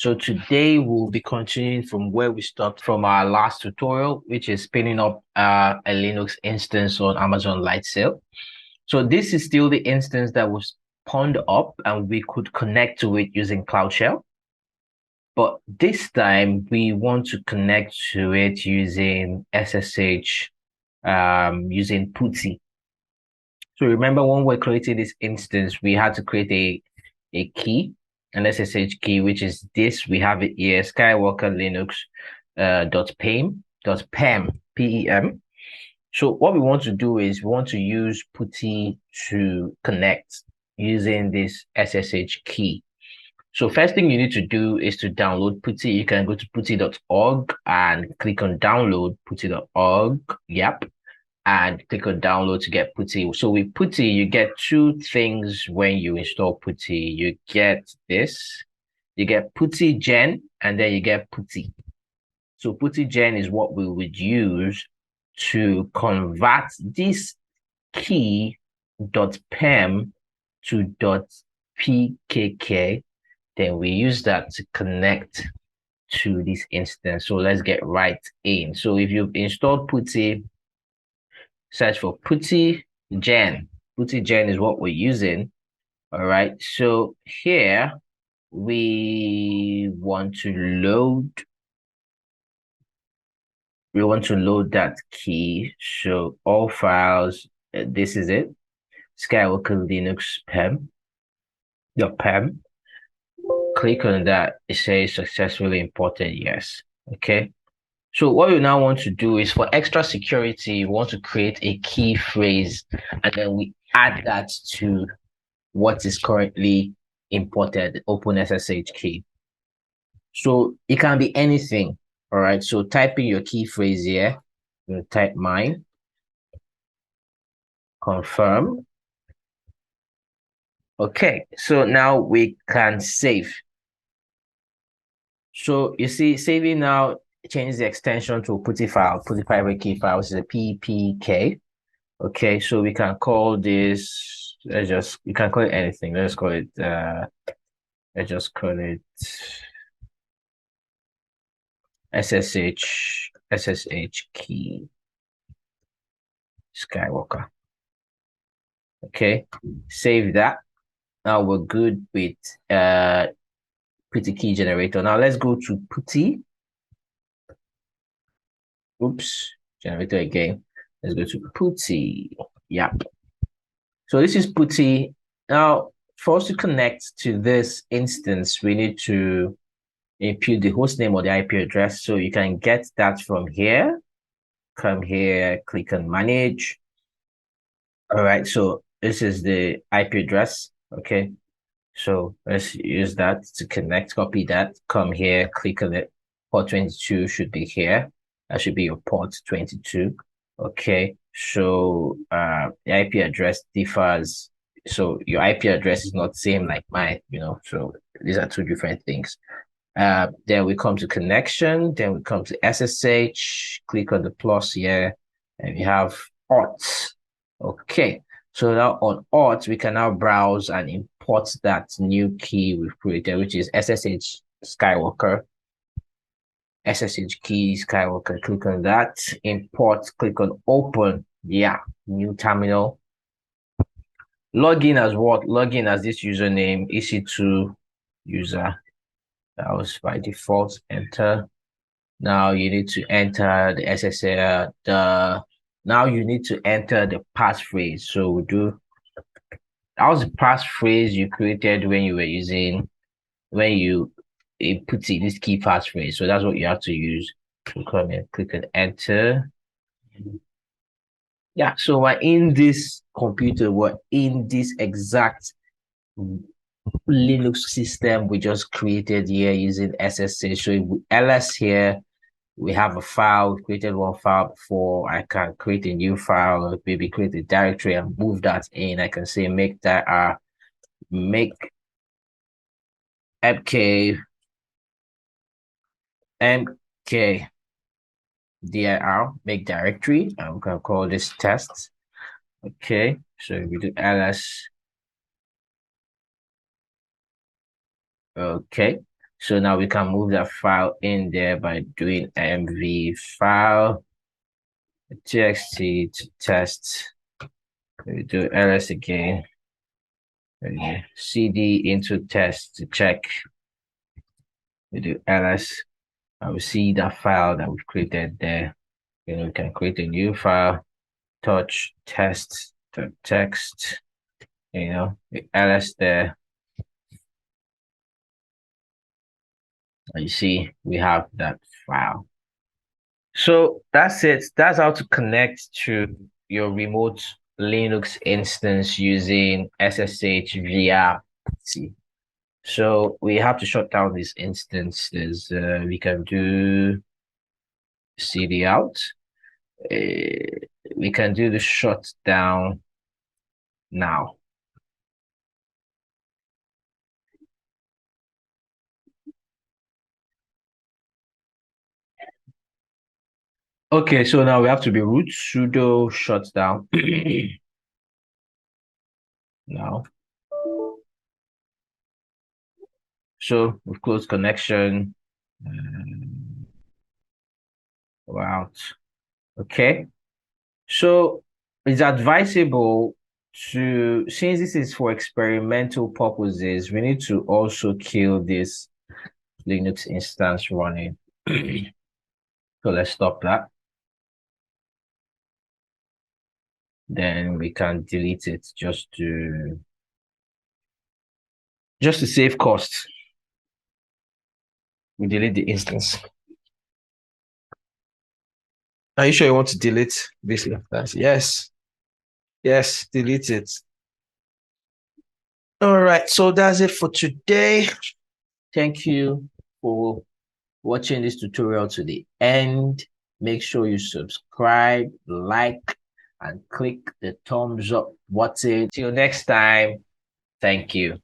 So today we'll be continuing from where we stopped from our last tutorial, which is spinning up a Linux instance on Amazon Lightsail. So this is still the instance that was spawned up and we could connect to it using Cloud Shell. But this time we want to connect to it using SSH, using Putty. So remember when we're creating this instance, we had to create a key, an SSH key, which is this. We have it here, Skywalker Linux .pem. So what we want to do is we want to use Putty to connect using this SSH key. So first thing you need to do is to download Putty. You can go to putty.org and click on download putty.org. Yep. And click on download to get Putty. So with Putty, you get two things when you install Putty. You get this, you get Putty Gen, and then you get Putty. So Putty Gen is what we would use to convert this key .pem to .pkk. Then we use that to connect to this instance. So let's get right in. So if you've installed Putty, search for Putty Gen. Putty Gen is what we're using. All right. So here we want to load that key. So all files, this is it. Skywalker Linux PEM. Your PEM. Click on that. It says successfully imported. Yes. Okay. So what we now want to do is, for extra security, we want to create a key phrase, and then we add that to what is currently imported, open SSH key. So it can be anything. All right. So type in your key phrase here. You type mine, confirm. Okay. So now we can save. So you see, saving now changes the extension to a Putty file, Putty private key file, which is a PPK. Okay, so we can call this, you can call it anything. Let's call it, let's just call it SSH key Skywalker. Okay, save that. Now we're good with Putty key generator. Now let's go to Putty. Oops, generator again. Let's go to Putty. Yeah. So this is Putty. Now, for us to connect to this instance, we need to input the host name or the IP address. So you can get that from here. Come here, click on manage. All right. So this is the IP address. Okay. So let's use that to connect. Copy that. Come here, click on it. Port 22 should be here. That should be your port 22. Okay. So the IP address differs. So your IP address is not the same like mine, so these are two different things. Then we come to connection, then we come to SSH, click on the plus here, and we have auth. Okay. So now on auth, we can now browse and import that new key we've created, which is SSH Skywalker. SSH key Skywalker, click on that, import, click on open. Yeah, new terminal. Login as what? Login as this username, EC2 user. That was by default, enter. Now you need to enter the SSL, now you need to enter the passphrase. So we do, that was the passphrase you created when you were using, when you input this key passphrase. So that's what you have to use. So come and click on enter. Yeah, so we're in this computer, we're in this exact Linux system we just created here using SSH. So ls here, we have a file. We created one file before. I can create a new file, or maybe create a directory and move that in. I can say make that make mk dir, make directory, and we can call this test. Okay, so we do ls. Okay, So now we can move that file in there by doing mv file txt to test. We do ls again. Cd into test to check. We do ls. I will see that file that we've created there. We can create a new file, touch test to text, the ls there. And you see, we have that file. So that's it. That's how to connect to your remote Linux instance using SSH via Putty. So we have to shut down these instances. We can do cd out. We can do the shutdown now. Okay, so now we have to be root sudo shutdown. Now. So we've closed connection. Wow. Okay. So it's advisable to, since this is for experimental purposes, we need to also kill this Linux instance running. So let's stop that. Then we can delete it just to save costs. We delete the instance. Are you sure you want to delete this instance? Yes. Yes, delete it. All right, so that's it for today. Thank you for watching this tutorial to the end. Make sure you subscribe, like, and click the thumbs up button. Till next time, thank you.